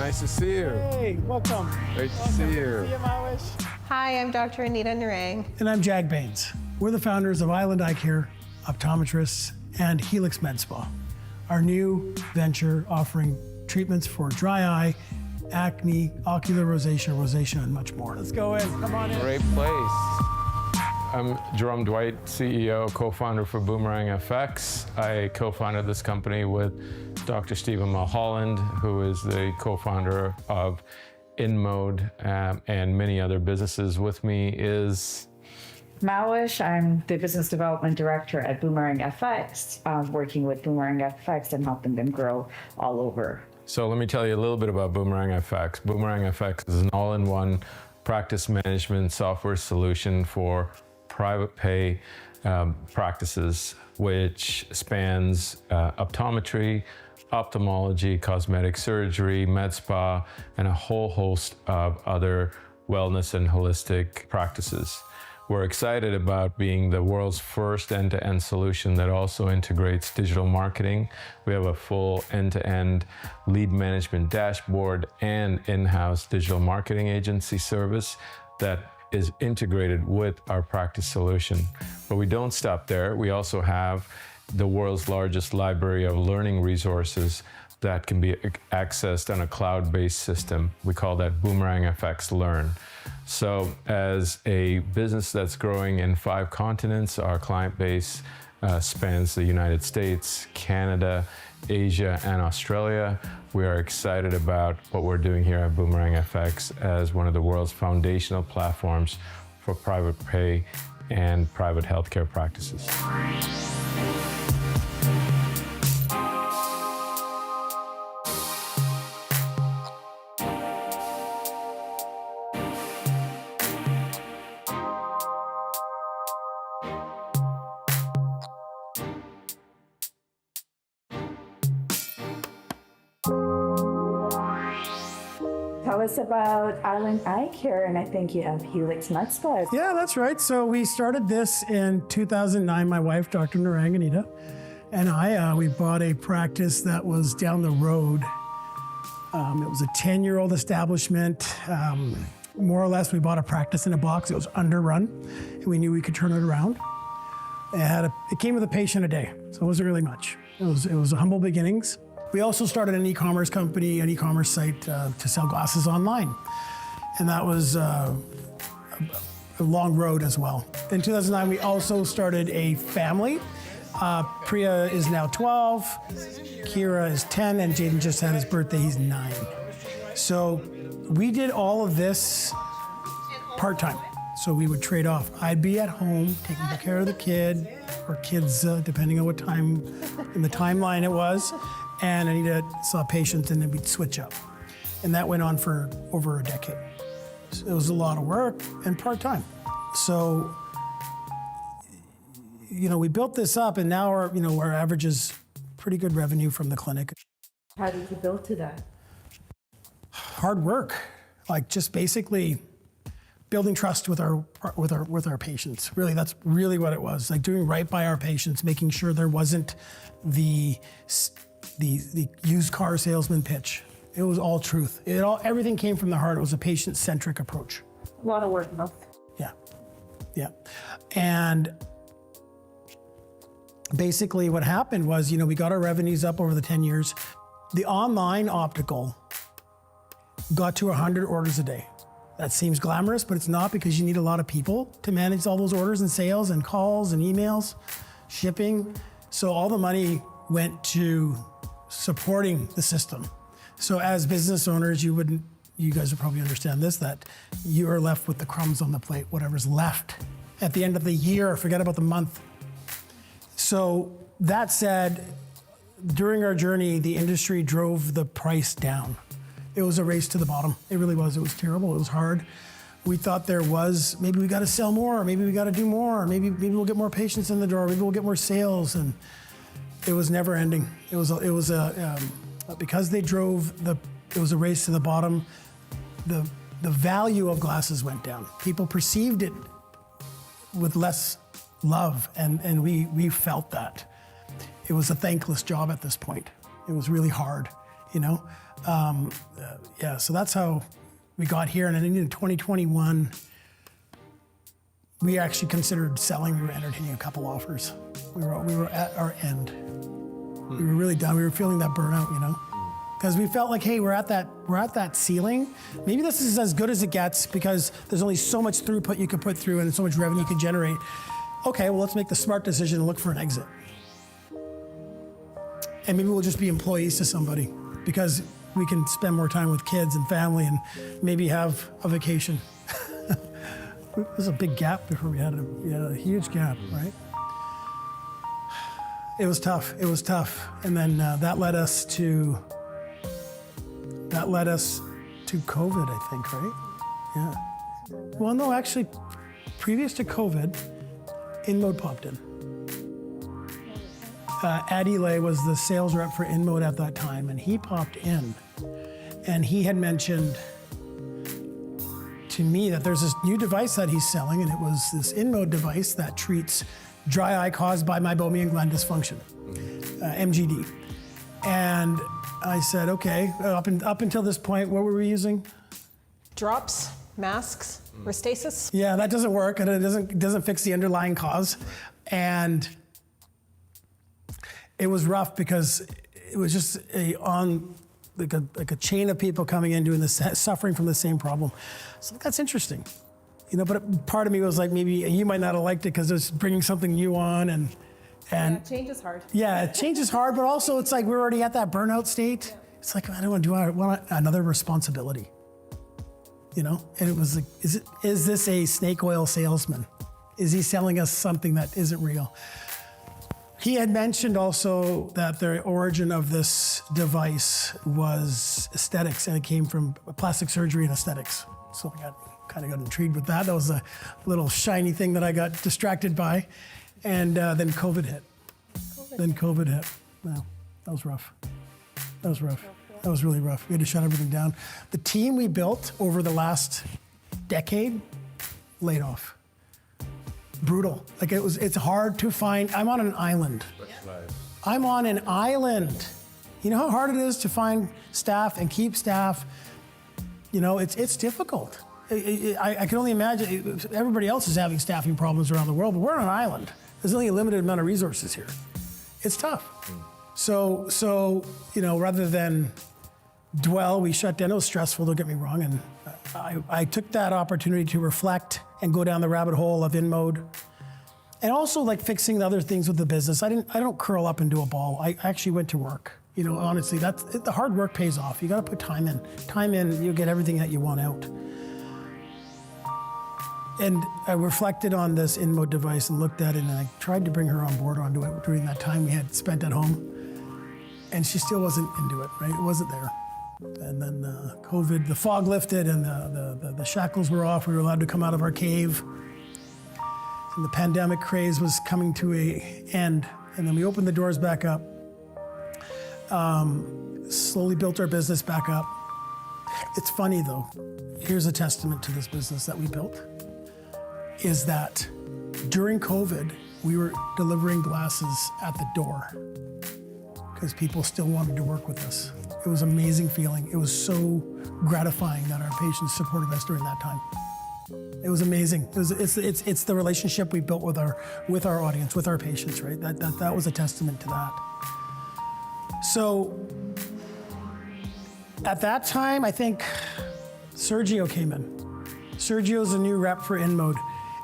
Nice to see you. Hey, welcome. Great to see you. Hi, I'm Dr. Anita Narang. And I'm Jag Bains. We're the founders of Island Eyecare, optometrists, and Helix Med Spa, our new venture offering treatments for dry eye, acne, ocular rosacea, and much more. Let's go in. Come on in. Great place. I'm Jerome Dwight, CEO, co-founder for BoomerangFX. I co-founded this company with Dr. Stephen Mulholland, who is the co-founder of InMode and many other businesses. With me is Mawish. I'm the business development director at BoomerangFX, working with BoomerangFX and helping them grow all over. So let me tell you a little bit about BoomerangFX. BoomerangFX is an all-in-one practice management software solution for private pay practices, which spans optometry, ophthalmology, cosmetic surgery, med spa, and a whole host of other wellness and holistic practices. We're excited about being the world's first end-to-end solution that also integrates digital marketing. We have a full end-to-end lead management dashboard and in-house digital marketing agency service that is integrated with our practice solution. But we don't stop there. We also have the world's largest library of learning resources that can be accessed on a cloud-based system. We call that BoomerangFX Learn. So as a business that's growing in 5 continents, our client base spans the United States, Canada, Asia, and Australia. We are excited about what we're doing here at BoomerangFX as one of the world's foundational platforms for private pay and private healthcare practices. Tell us about Island Eyecare, and I think you have Helix Med Spa. Yeah, that's right. So we started this in 2009. My wife, Dr. Narang, Anita, and I, we bought a practice that was down the road. It was a 10-year-old establishment. More or less, we bought a practice in a box. It was underrun, and we knew we could turn it around. It came with a patient a day, so it wasn't really much. It was humble beginnings. We also started an e-commerce company, an e-commerce site to sell glasses online. And that was a long road as well. In 2009, we also started a family. Priya is now 12, Kira is 10, and Jaden just had his birthday, he's 9. So we did all of this part-time. So we would trade off. I'd be at home taking care of the kid, or kids, depending on what time in the timeline it was. And Anita saw patients, and then we'd switch up. And that went on for over a decade. So it was a lot of work and part-time. So, we built this up, and now our average is pretty good revenue from the clinic. How did you build to that? Hard work, like just basically building trust with our patients. Really, that's really what it was. Like doing right by our patients, making sure there wasn't the used car salesman pitch. It was all truth. Everything came from the heart. It was a patient-centric approach. A lot of work, though. Yeah. And basically what happened was, we got our revenues up over the 10 years. The online optical got to 100 orders a day. That seems glamorous, but it's not, because you need a lot of people to manage all those orders and sales and calls and emails, shipping. So all the money went to supporting the system. So as business owners, you guys would probably understand this, that you are left with the crumbs on the plate, whatever's left at the end of the year, forget about the month. So that said, during our journey, the industry drove the price down. It was a race to the bottom. It really was. It was terrible. It was hard. We thought maybe we got to sell more, maybe we got to do more, maybe we'll get more patients in the door, maybe we'll get more sales, and it was never ending. It was because they drove it was a race to the bottom. The value of glasses went down. People perceived it with less love, and we felt that. It was a thankless job at this point. It was really hard. you know? Yeah, so that's how we got here. And then in 2021, we actually considered selling. We were entertaining a couple offers. We were at our end. We were really done. We were feeling that burnout, you know? Because we felt like, hey, we're at that ceiling. Maybe this is as good as it gets because there's only so much throughput you can put through and so much revenue you can generate. Okay, well, let's make the smart decision and look for an exit. And maybe we'll just be employees to somebody because we can spend more time with kids and family and maybe have a vacation. There's a big gap before we had a huge gap, right? It was tough. And then that led us to COVID, I think, right? Yeah. Well, no, actually, previous to COVID, InMode popped in. Adilay was the sales rep for InMode at that time, and he popped in. And he had mentioned to me that there's this new device that he's selling, and it was this InMode device that treats dry eye caused by meibomian gland dysfunction, MGD. And I said, okay, up until this point, what were we using? Drops, masks, Restasis. Yeah, that doesn't work, and it doesn't fix the underlying cause. And it was rough because it was just like a chain of people coming in doing this, suffering from the same problem. So that's interesting, you know. But part of me was like, maybe you might not have liked it because it was bringing something new on, and Yeah, change is hard. yeah, change is hard. But also, it's like we're already at that burnout state. Yeah. It's like I want another responsibility, you know. And it was like, is this a snake oil salesman? Is he selling us something that isn't real? He had mentioned also that the origin of this device was aesthetics, and it came from plastic surgery and aesthetics. So I kind of got intrigued with that. That was a little shiny thing that I got distracted by. And then COVID hit. Then COVID hit. Wow, that was rough. That was really rough. We had to shut everything down. The team we built over the last decade laid off. Brutal. Like it's hard to find. I'm on an island. I'm on an island. You know how hard it is to find staff and keep staff? You know, it's difficult. I can only imagine everybody else is having staffing problems around the world, but we're on an island. There's only a limited amount of resources here. It's tough. So you know, rather than dwell, we shut down. It was stressful, don't get me wrong, and I took that opportunity to reflect and go down the rabbit hole of InMode, and also like fixing the other things with the business. I don't curl up and do a ball. I actually went to work. You know, honestly, the hard work pays off. You got to put time in. Time in, you'll get everything that you want out. And I reflected on this InMode device and looked at it, and I tried to bring her on board onto it during that time we had spent at home. And she still wasn't into it, right? It wasn't there. And then COVID, the fog lifted and the shackles were off. We were allowed to come out of our cave. And the pandemic craze was coming to an end. And then we opened the doors back up. Slowly built our business back up. It's funny though, here's a testament to this business that we built, is that during COVID, we were delivering glasses at the door because people still wanted to work with us. It was an amazing feeling. It was so gratifying that our patients supported us during that time. It was amazing. It's the relationship we built with our audience, with our patients, right? That was a testament to that. So at that time, I think Sergio came in. Sergio's a new rep for InMode.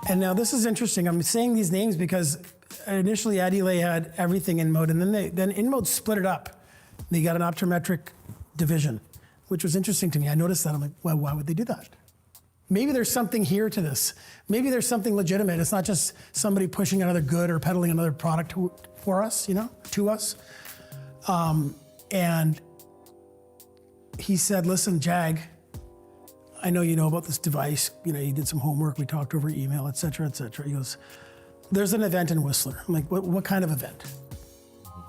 And now this is interesting. I'm saying these names because initially Adilay had everything InMode, and then InMode split it up. They got an optometric division, which was interesting to me. I noticed that. I'm like, well, why would they do that? Maybe there's something here to this. Maybe there's something legitimate. It's not just somebody pushing another good or peddling another product for us, you know, to us. And he said, listen, Jag, I know you know about this device. You know, you did some homework. We talked over email, et cetera, et cetera. He goes, there's an event in Whistler. I'm like, what kind of event?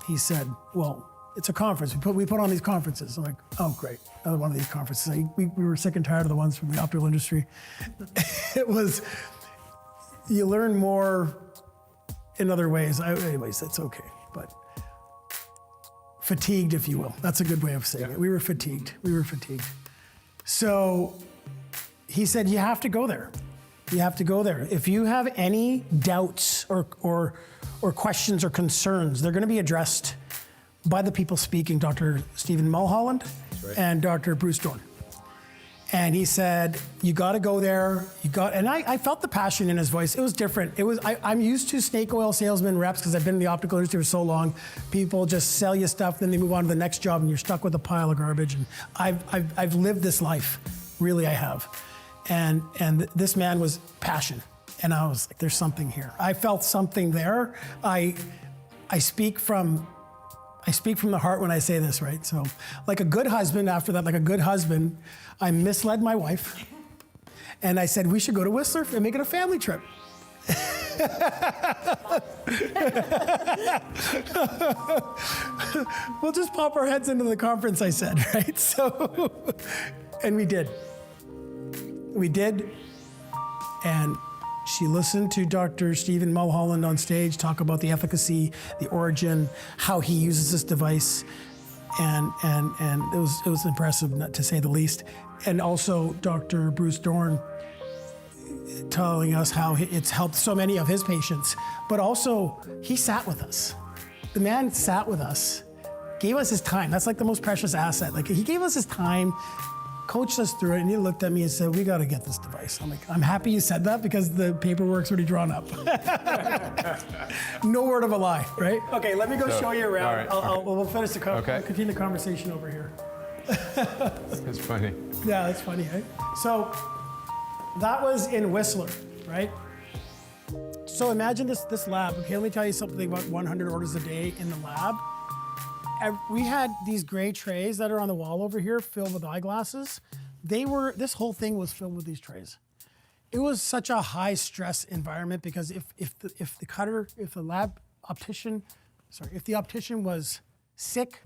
He said, well, it's a conference. We put on these conferences. I'm like, oh, great. Another one of these conferences. We were sick and tired of the ones from the optical industry. It was, you learn more in other ways. Anyways, that's okay. But fatigued, if you will. That's a good way of saying it. We were fatigued. We were fatigued. So he said, you have to go there. You have to go there. If you have any doubts or questions or concerns, they're going to be addressed by the people speaking, Dr. Stephen Mulholland and Dr. Bruce Dorn. And he said, you got to go there. And I felt the passion in his voice. It was different. I'm used to snake oil salesman reps because I've been in the optical industry for so long. People just sell you stuff, then they move on to the next job, and you're stuck with a pile of garbage. And I've lived this life, really, I have. And this man was passion, and I was like, there's something here. I felt something there. I speak from the heart when I say this, right? So, like a good husband, after that, like a good husband, I misled my wife, and I said we should go to Whistler and make it a family trip. We'll just pop our heads into the conference, I said, right? So, and we did. We did, and she listened to Dr. Stephen Mulholland on stage talk about the efficacy, the origin, how he uses this device, and it was impressive, not to say the least. And also Dr. Bruce Dorn telling us how it's helped so many of his patients, but also he sat with us. The man sat with us, gave us his time. That's like the most precious asset. Like he gave us his time, coached us through it, and he looked at me and said, we got to get this device. I'm like, I'm happy you said that because the paperwork's already drawn up. No word of a lie, right? Okay, let me go show you around. All right, We'll finish We'll continue the conversation over here. It's funny. Yeah, that's funny, right? So that was in Whistler, right? So imagine this lab. Okay, let me tell you something about 100 orders a day in the lab. We had these gray trays that are on the wall over here filled with eyeglasses. This whole thing was filled with these trays. It was such a high stress environment because if the optician was sick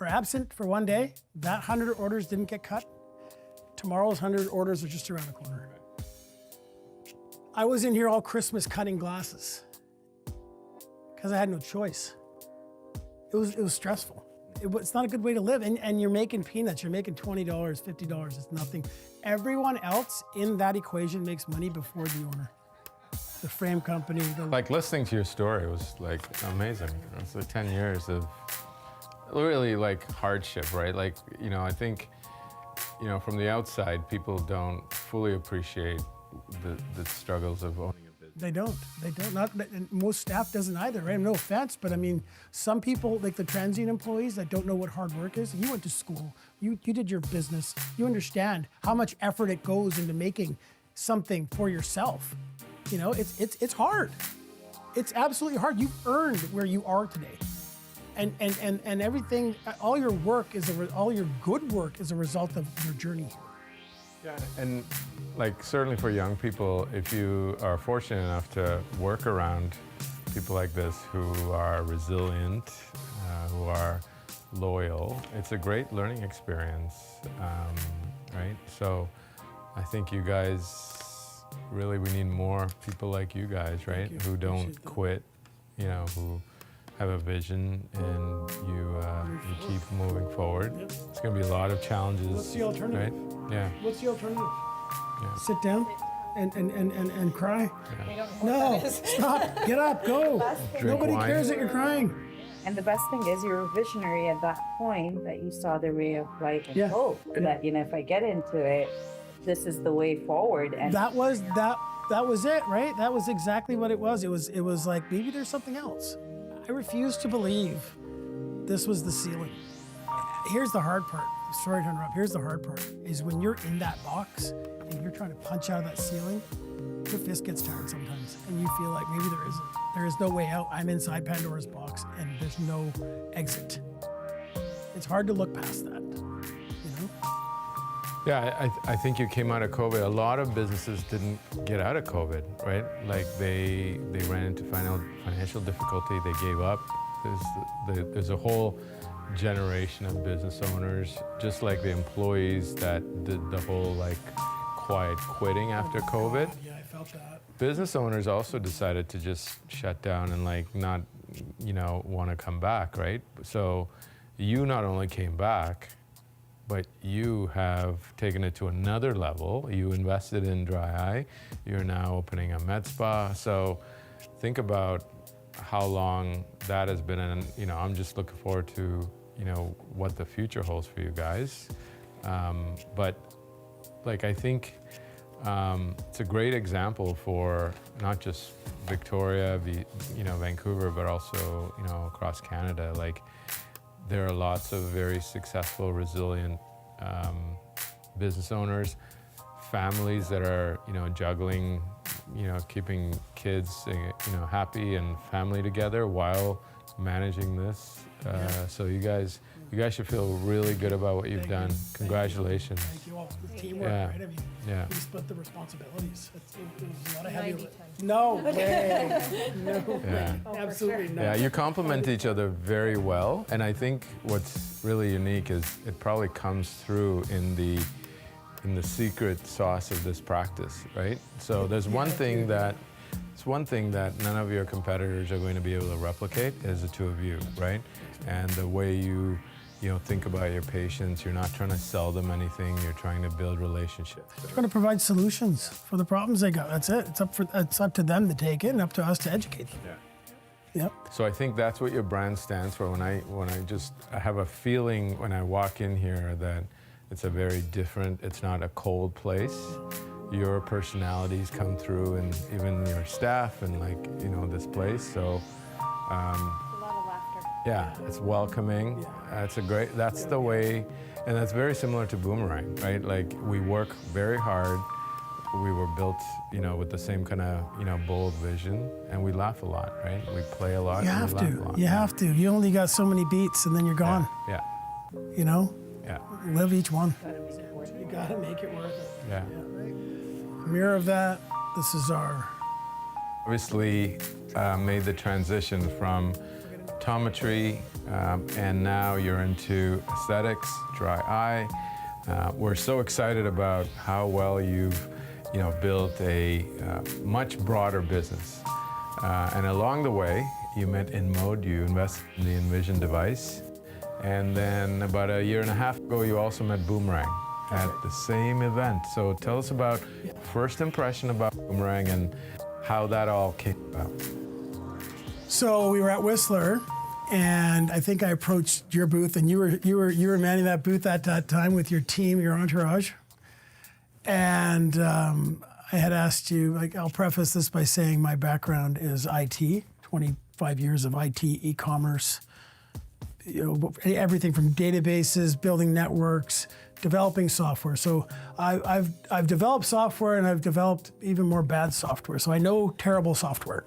or absent for one day, that 100 orders didn't get cut. Tomorrow's 100 orders are just around the corner. I was in here all Christmas cutting glasses because I had no choice. It was stressful. It's not a good way to live. And you're making peanuts. You're making $20, $50. It's nothing. Everyone else in that equation makes money before the owner. The frame company. Like listening to your story was like amazing. It's like 10 years of really like hardship, right? Like, I think, from the outside, people don't fully appreciate the struggles of owning a business. They don't. And most staff doesn't either, right? No offense, but I mean, some people, like the transient employees that don't know what hard work is, you went to school, you did your business, you understand how much effort it goes into making something for yourself. It's hard. It's absolutely hard. You've earned where you are today. And everything, all your good work is a result of your journey here. Yeah, and like certainly for young people, if you are fortunate enough to work around people like this who are resilient, who are loyal, it's a great learning experience, right? So I think you guys, really we need more people like you guys, right? Who don't quit, who have a vision and you keep moving forward. Yep. It's going to be a lot of challenges. What's the alternative? Right? Yeah. What's the alternative? Yeah. Sit down and cry? Yeah. No, stop, get up, go. Nobody cares that you're crying. And the best thing is you were visionary at that point, that you saw the ray of light and hope. That, if I get into it, this is the way forward. And that was it, right? That was exactly what it was. It was like, maybe there's something else. I refuse to believe this was the ceiling. Here's the hard part. Sorry to interrupt. Here's the hard part, is when you're in that box and you're trying to punch out of that ceiling, your fist gets tired sometimes and you feel like maybe there isn't. There is no way out. I'm inside Pandora's box and there's no exit. It's hard to look past that, Yeah, I think you came out of COVID. A lot of businesses didn't get out of COVID, right? Like they ran into financial difficulty. They gave up. There's a whole generation of business owners, just like the employees that did the whole like quiet quitting after COVID. Yeah, I felt that. Business owners also decided to just shut down and like not, want to come back, right? So, you not only came back, but you have taken it to another level. You invested in dry eye. You're now opening a med spa. So think about how long that has been. And, you know, I'm just looking forward to, you know, what the future holds for you guys. But like, I think it's a great example for not just Victoria, you know, Vancouver, but also, you know, across Canada. Like, there are lots of very successful, resilient business owners, families that are, you know, juggling, you know, keeping kids, you know, happy and family together while managing this. So you guys should feel really good about what you've done. Congratulations. Thank you all. The teamwork, Yeah. right? I mean, Yeah. we split the responsibilities. It was a lot of heavy 90-10. No way. No Yeah. way. Absolutely not. Yeah, you complement each other very well, and I think what's really unique is it probably comes through in the secret sauce of this practice, right? So there's one thing that none of your competitors are going to be able to replicate is the two of you, right? And the way you think about your patients, you're not trying to sell them anything, you're trying to build relationships. We're going to provide solutions for the problems they got. That's it. It's up to them to take it and up to us to educate them. Yeah. Yep. So I think that's what your brand stands for. I have a feeling when I walk in here that it's a very different, it's not a cold place. Your personalities come through, and even your staff and, like, you know, this place. So A lot of laughter. yeah, it's welcoming. That's the way, and that's very similar to Boomerang, right? Like, we work very hard. We were built, you know, with the same kind of, you know, bold vision, and we laugh a lot, right? We play a lot. You and have we laugh a to. lot. You have to. You only got so many beats, and then you're gone. Yeah. You know, Yeah. live each one. You got to make it worth it. Yeah. Mirror of that. This is our. Obviously, made the transition from optometry, and now you're into aesthetics, dry eye. We're so excited about how well you've, you know, built a much broader business. And along the way, you met InMode, you invested in the Envision device. And then about a year and a half ago, you also met Boomerang at the same event. So tell us about first impression about Boomerang and how that all came about. So we were at Whistler, and I think I approached your booth, and you were manning that booth at that time with your team, your entourage. And I had asked you, like, I'll preface this by saying my background is IT, 25 years of IT, e-commerce, you know, everything from databases, building networks, developing software. So I've developed software, and I've developed even more bad software. So I know terrible software.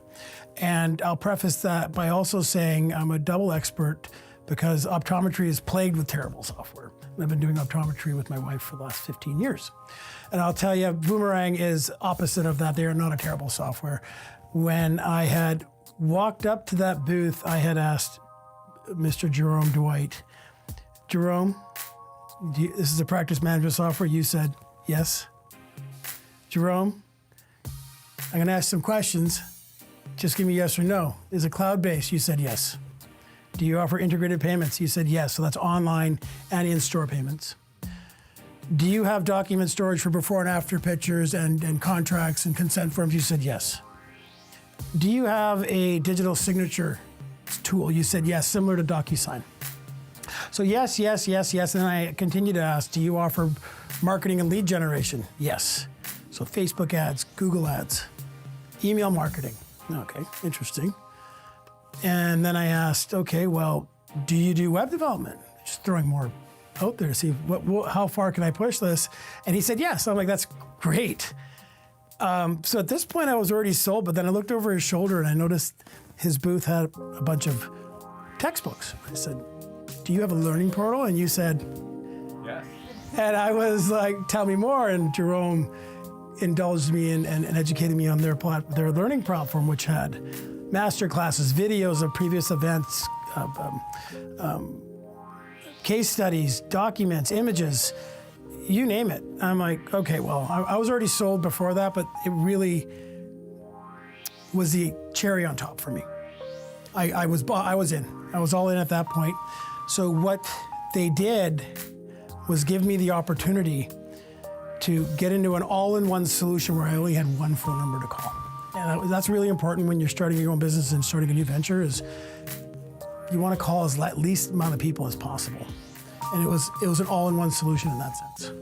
And I'll preface that by also saying I'm a double expert because optometry is plagued with terrible software. I've been doing optometry with my wife for the last 15 years. And I'll tell you, Boomerang is opposite of that. They are not a terrible software. When I had walked up to that booth, I had asked Mr. Jerome Dwight, Jerome, this is a practice management software? You said, yes. Jerome, I'm gonna ask some questions. Just give me yes or no. Is it cloud-based? You said yes. Do you offer integrated payments? You said yes. So that's online and in-store payments. Do you have document storage for before and after pictures and contracts and consent forms? You said yes. Do you have a digital signature tool? You said yes, similar to DocuSign. So yes, yes, yes, yes. And then I continue to ask, do you offer marketing and lead generation? Yes. So Facebook ads, Google ads, email marketing. Okay, interesting. And then I asked, okay, well, do you do web development? Just throwing more out there to see how far can I push this? And he said, yes. I'm like, that's great. So at this point I was already sold, but then I looked over his shoulder and I noticed his booth had a bunch of textbooks. I said, do you have a learning portal? And you said, Yes. and I was like, tell me more. And Jerome indulged me and educated me on their learning platform, which had master classes, videos of previous events, case studies, documents, images, you name it. I'm like, okay, well, I was already sold before that, but it really was the cherry on top for me. I was in. I was all in at that point. So what they did was give me the opportunity to get into an all-in-one solution where I only had one phone number to call. And that's really important when you're starting your own business and starting a new venture is you want to call as least amount of people as possible. And it was an all-in-one solution in that sense.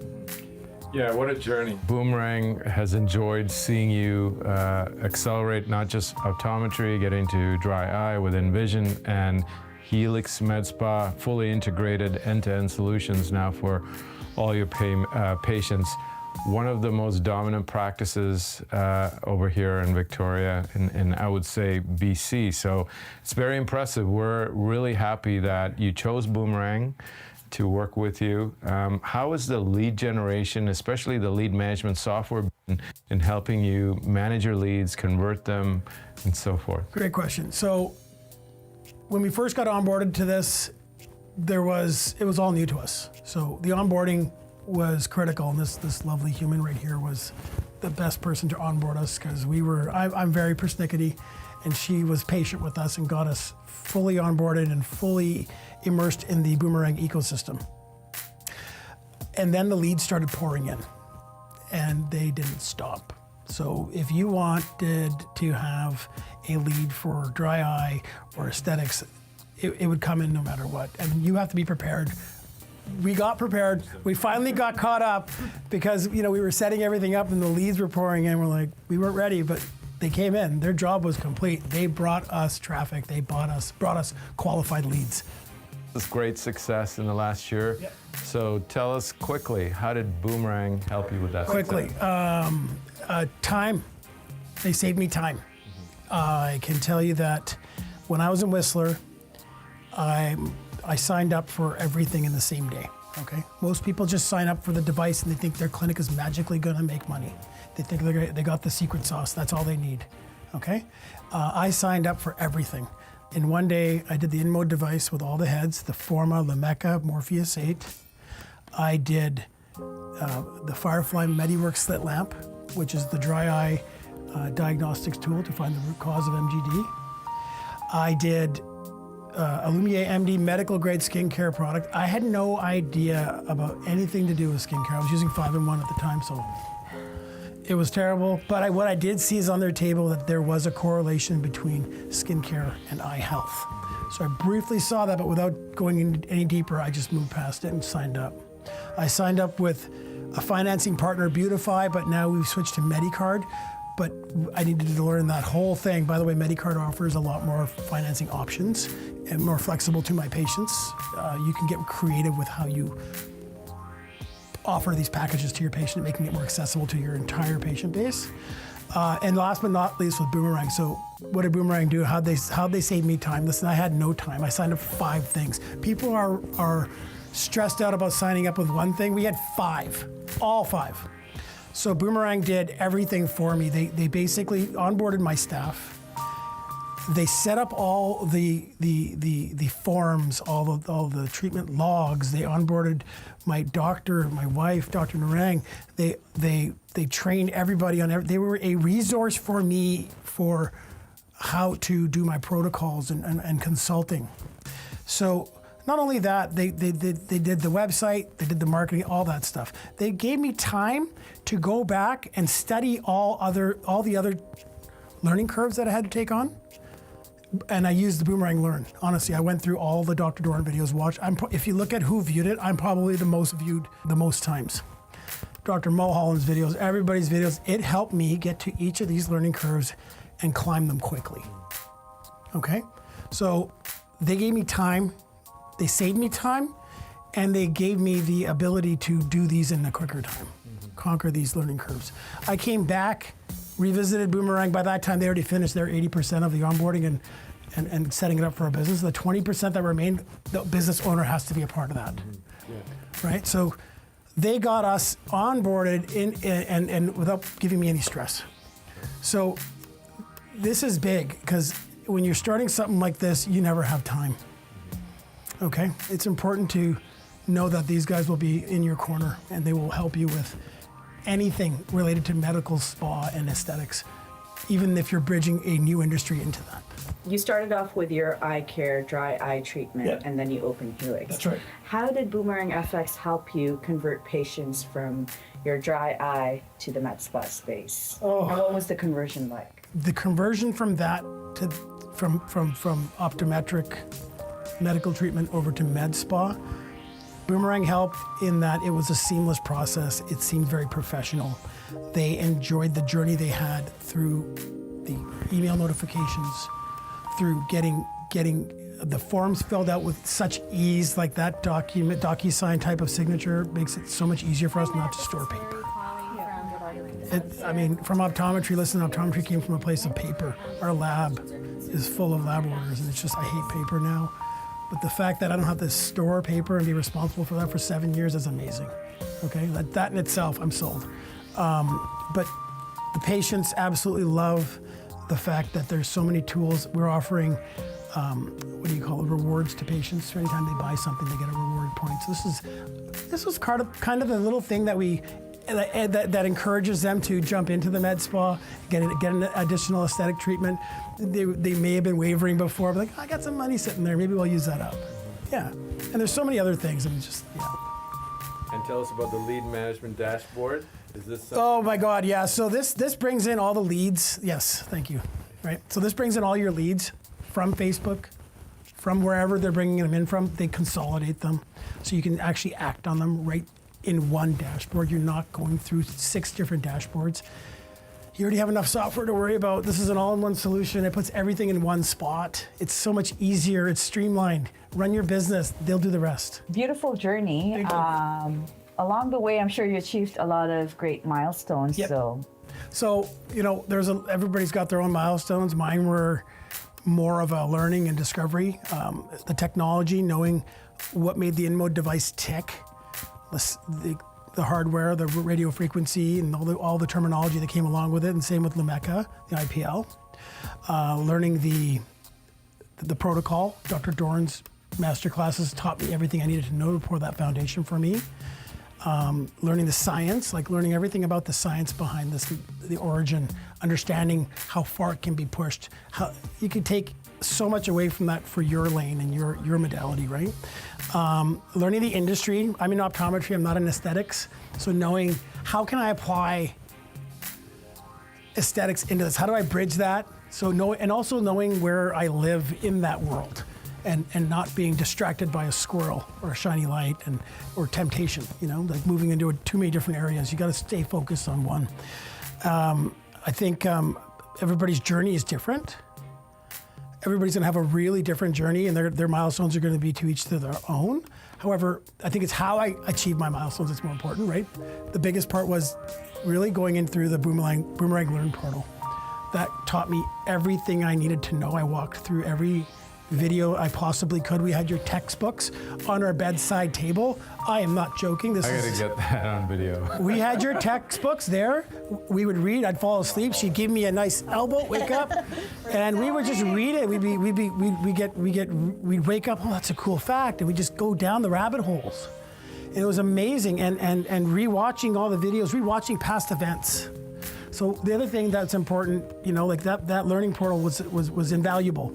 Yeah, what a journey. Boomerang has enjoyed seeing you accelerate not just optometry, getting to dry eye with Envision, and Helix Medpa, fully integrated end-to-end solutions now for all your patients. One of the most dominant practices over here in Victoria, and I would say BC. So it's very impressive. We're really happy that you chose Boomerang to work with you. How is the lead generation, especially the lead management software, in helping you manage your leads, convert them, and so forth? Great question. So when we first got onboarded to this, it was all new to us. So the onboarding was critical, and this lovely human right here was the best person to onboard us because I'm very persnickety, and she was patient with us and got us fully onboarded and fully immersed in the Boomerang ecosystem. And then the leads started pouring in, and they didn't stop. So if you wanted to have a lead for dry eye or aesthetics, it would come in no matter what. And you have to be prepared. We got prepared. We finally got caught up because we were setting everything up and the leads were pouring in. We're like, we weren't ready, but they came in. Their job was complete. They brought us traffic. They brought us qualified leads. This great success in the last year. Yep. So tell us quickly, how did Boomerang help you with that? Quickly, time. They saved me time. I can tell you that when I was in Whistler, I signed up for everything in the same day, okay? Most people just sign up for the device and they think their clinic is magically gonna make money. They think they got the secret sauce, that's all they need, okay? I signed up for everything. In one day, I did the InMode device with all the heads, the Forma, Lamecca, Morpheus 8. I did the Firefly MediWorks slit lamp, which is the dry eye diagnostics tool to find the root cause of MGD. I did Illumier MD medical grade skincare product. I had no idea about anything to do with skincare. I was using 5-in-1 at the time, so it was terrible. But what I did see is on their table that there was a correlation between skincare and eye health. So I briefly saw that, but without going in any deeper, I just moved past it and signed up. I signed up with a financing partner, Beautify, but now we've switched to MediCard. But I needed to learn that whole thing. By the way, MediCard offers a lot more financing options and more flexible to my patients. You can get creative with how you offer these packages to your patient, making it more accessible to your entire patient base. And last but not least with Boomerang. So what did Boomerang do? How'd they save me time? Listen, I had no time. I signed up for 5 things. People are stressed out about signing up with one thing. We had 5, all 5. So Boomerang did everything for me. They basically onboarded my staff. They set up all the forms, all the treatment logs. They onboarded my doctor, my wife, Dr. Narang. They trained everybody on they were a resource for me for how to do my protocols and consulting. So not only that, they did the website, they did the marketing, all that stuff. They gave me time to go back and study all the other learning curves that I had to take on. And I used the Boomerang Learn. Honestly, I went through all the Dr. Doran videos, watched. If you look at who viewed it, I'm probably the most viewed the most times. Dr. Mulholland's videos, everybody's videos, it helped me get to each of these learning curves and climb them quickly. Okay? So they gave me time, they saved me time, and they gave me the ability to do these in a quicker time, conquer these learning curves. I came back, revisited Boomerang. By that time, they already finished their 80% of the onboarding and setting it up for a business. The 20% that remained, the business owner has to be a part of that, right? So they got us onboarded and without giving me any stress. So this is big because when you're starting something like this, you never have time, okay? It's important to know that these guys will be in your corner and they will help you with anything related to medical, spa, and aesthetics. even if you're bridging a new industry into that. You started off with your eye care, dry eye treatment, Yeah. and then you opened Helix. That's right. How did Boomerang FX help you convert patients from your dry eye to the med spa space? Oh. And what was the conversion like? The conversion from that to from optometric medical treatment over to med spa, Boomerang helped in that it was a seamless process. It seemed very professional. They enjoyed the journey they had through the email notifications, through getting the forms filled out with such ease, like that DocuSign type of signature makes it so much easier for us not to store paper. I mean, from optometry, listen, optometry came from a place of paper. Our lab is full of lab orders, and it's just, I hate paper now. But the fact that I don't have to store paper and be responsible for that for 7 years is amazing. Okay, that in itself, I'm sold. But the patients absolutely love the fact that there's so many tools. We're offering, what do you call it, rewards to patients. Anytime they buy something, they get a reward point. So this was kind of the little thing that that encourages them to jump into the med spa, get an additional aesthetic treatment. They may have been wavering before, but like, I got some money sitting there, maybe we'll use that up. Yeah, and there's so many other things. I mean, just, yeah. And tell us about the lead management dashboard. Is this something? Oh my God, yeah. So this brings in all the leads. Yes, thank you. Right. So this brings in all your leads from Facebook, from wherever they're bringing them in from. They consolidate them, so you can actually act on them right in one dashboard. You're not going through 6 different dashboards. You already have enough software to worry about. This is an all-in-one solution. It puts everything in one spot. It's so much easier. It's streamlined. Run your business. They'll do the rest. Beautiful journey. Thank you. Along the way, I'm sure you achieved a lot of great milestones. Yep. So you know, everybody's got their own milestones. Mine were more of a learning and discovery. The technology, knowing what made the InMode device tick, the hardware, the radio frequency, and all the terminology that came along with it, and same with Lumeka, the IPL. Learning the protocol. Dr. Dorn's master classes taught me everything I needed to know to pour that foundation for me. Learning the science, like learning everything about the science behind this, the origin, understanding how far it can be pushed. How you can take so much away from that for your lane and your modality, right? Learning the industry. I'm in optometry, I'm not in aesthetics. So knowing how can I apply aesthetics into this? How do I bridge that? And also knowing where I live in that world. And not being distracted by a squirrel or a shiny light or temptation, you know, like moving into too many different areas. You got to stay focused on one. I think everybody's journey is different. Everybody's going to have a really different journey, and their milestones are going to be to each to their own. However, I think it's how I achieve my milestones that's more important, right? The biggest part was really going in through the Boomerang Learn portal. That taught me everything I needed to know. I walked through every video I possibly could. We had your textbooks on our bedside table. I am not joking. I gotta get that on video. We had your textbooks there. We would read. I'd fall asleep. She'd give me a nice elbow, wake up, and we would just read it. We'd wake up. Oh, that's a cool fact, and we just go down the rabbit holes. And it was amazing. And rewatching all the videos, rewatching past events. So the other thing that's important, you know, like that learning portal was invaluable.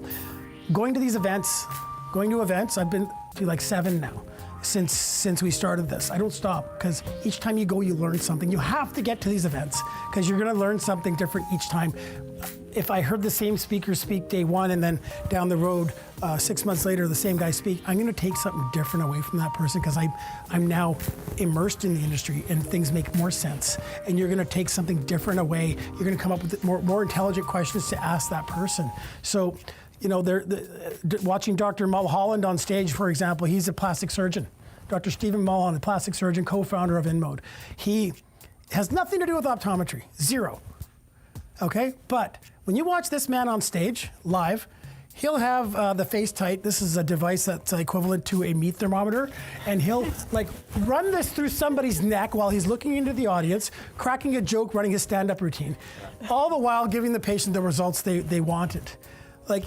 Going to these events, I've been to like 7 now since we started this. I don't stop, because each time you go, you learn something. You have to get to these events because you're gonna learn something different each time. If I heard the same speaker speak day 1 and then down the road, 6 months later, the same guy speak, I'm gonna take something different away from that person because I'm now immersed in the industry and things make more sense. And you're gonna take something different away. You're gonna come up with more intelligent questions to ask that person. So, you know, watching Dr. Mulholland on stage, for example, he's a plastic surgeon. Dr. Stephen Mulholland, a plastic surgeon, co-founder of InMode. He has nothing to do with optometry, 0. Okay, but when you watch this man on stage, live, he'll have the face tight. This is a device that's equivalent to a meat thermometer, and he'll like run this through somebody's neck while he's looking into the audience, cracking a joke, running his stand-up routine, all the while giving the patient the results they wanted. Like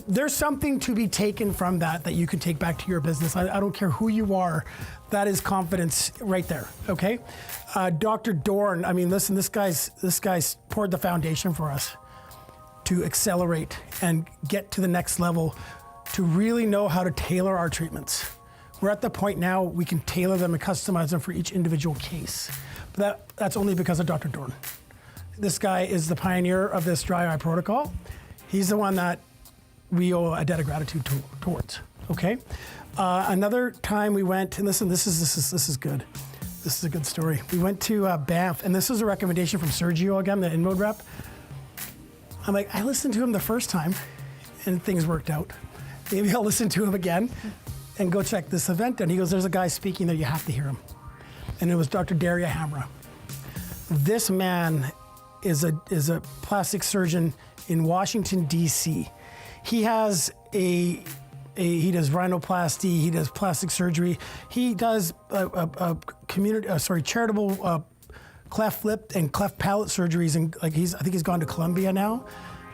there's something to be taken from that you can take back to your business. I don't care who you are. That is confidence right there, okay? Dr. Dorn, I mean, listen, this guy's poured the foundation for us to accelerate and get to the next level, to really know how to tailor our treatments. We're at the point now we can tailor them and customize them for each individual case. But that's only because of Dr. Dorn. This guy is the pioneer of this dry eye protocol. He's the one that we owe a debt of gratitude towards, okay? Another time we went, and listen, this is good. This is a good story. We went to Banff, and this was a recommendation from Sergio again, the InMode rep. I'm like, I listened to him the first time, and things worked out. Maybe I'll listen to him again and go check this event. And he goes, there's a guy speaking there, you have to hear him. And it was Dr. Daria Hamra. This man is a plastic surgeon in Washington, D.C. He has he does rhinoplasty, he does plastic surgery, he does charitable cleft lip and cleft palate surgeries, and I think he's gone to Colombia now,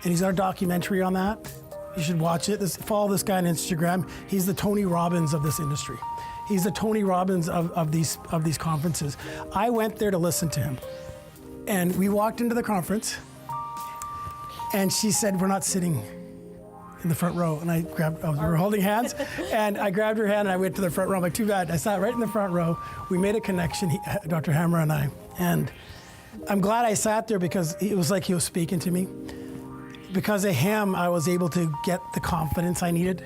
and he's got a documentary on that. You should watch it. Follow this guy on Instagram. He's the Tony Robbins of this industry. He's the Tony Robbins of these conferences. I went there to listen to him, and we walked into the conference, and she said, "We're not sitting in the front row." And we were holding hands, and I grabbed her hand and I went to the front row. I'm like, too bad. I sat right in the front row. We made a connection, Dr. Hammer and I. And I'm glad I sat there because it was like he was speaking to me. Because of him, I was able to get the confidence I needed,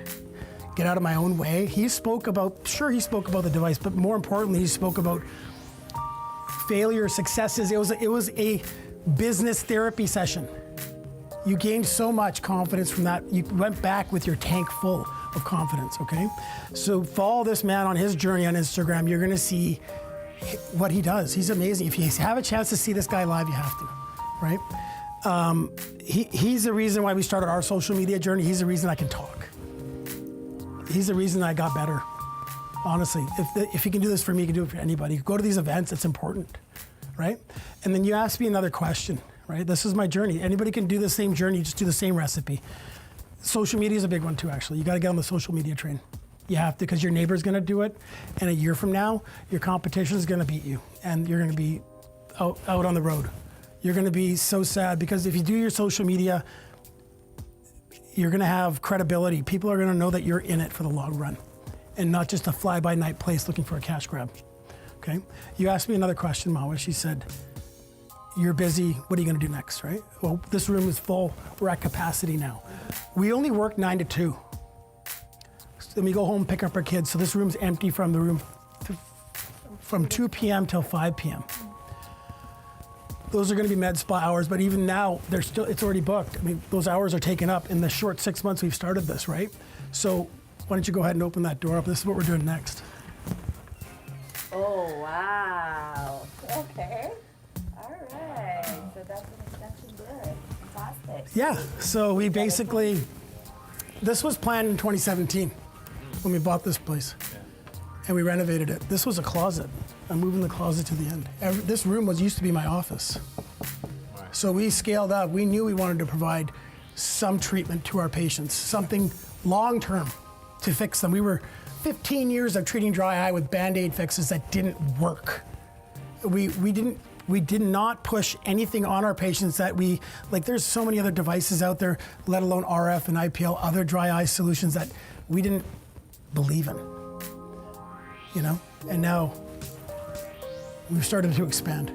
get out of my own way. He spoke about the device, but more importantly, he spoke about failure, successes. It was a business therapy session. You gained so much confidence from that. You went back with your tank full of confidence, okay? So follow this man on his journey on Instagram. You're gonna see what he does. He's amazing. If you have a chance to see this guy live, you have to, right? He's the reason why we started our social media journey. He's the reason I can talk. He's the reason I got better. Honestly, if he can do this for me, he can do it for anybody. Go to these events, it's important, right? And then you ask me another question. Right? This is my journey. Anybody can do the same journey, just do the same recipe. Social media is a big one too, actually. You got to get on the social media train. You have to, because your neighbor's going to do it, and a year from now, your competition is going to beat you, and you're going to be out on the road. You're going to be so sad, because if you do your social media, you're going to have credibility. People are going to know that you're in it for the long run, and not just a fly-by-night place looking for a cash grab. Okay? You asked me another question, Mawa. She said, you're busy, what are you gonna do next, right? Well, this room is full, we're at capacity now. We only work 9 to 2. So then we go home, pick up our kids, so this room's empty from 2 p.m. till 5 p.m. Those are gonna be med spa hours, but even now, it's already booked. I mean, those hours are taken up in the short 6 months we've started this, right? So why don't you go ahead and open that door up? This is what we're doing next. Oh, wow. Okay. So that's an extension there. Fantastic. Yeah, so we basically, this was planned in 2017 when we bought this place, and we renovated it. This was a closet. I'm moving the closet to the end. This room used to be my office. So we scaled up. We knew we wanted to provide some treatment to our patients, something long-term to fix them. We were 15 years of treating dry eye with Band-Aid fixes that didn't work. We did not push anything on our patients that there's so many other devices out there, let alone RF and IPL, other dry eye solutions that we didn't believe in, you know? And now we've started to expand.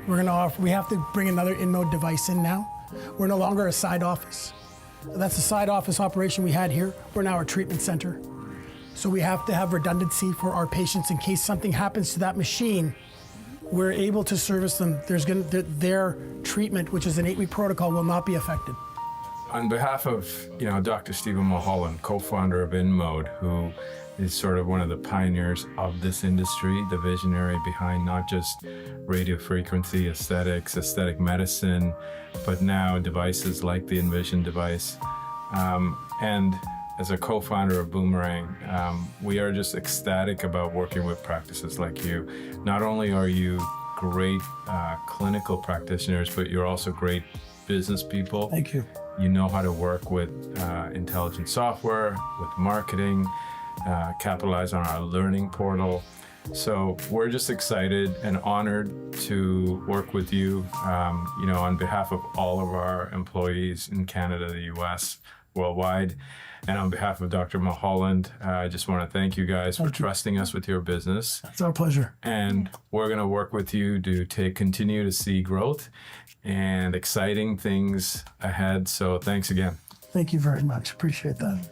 We have to bring another InMode device in now. We're no longer a side office. That's the side office operation we had here. We're now a treatment center. So we have to have redundancy for our patients in case something happens to that machine. We're able to service them. Their treatment, which is an 8-week protocol, will not be affected. On behalf of Dr. Stephen Mulholland, co-founder of InMode, who is sort of one of the pioneers of this industry, the visionary behind not just radio frequency aesthetics, aesthetic medicine, but now devices like the Envision device. And as a co-founder of Boomerang, we are just ecstatic about working with practices like you. Not only are you great clinical practitioners, but you're also great business people. Thank you. You know how to work with intelligent software, with marketing, capitalize on our learning portal. So we're just excited and honored to work with you, on behalf of all of our employees in Canada, the US, worldwide. And on behalf of Dr. Mulholland, I just want to thank you guys for trusting us with your business. It's our pleasure. And we're going to work with you to continue to see growth and exciting things ahead. So thanks again. Thank you very much. Appreciate that.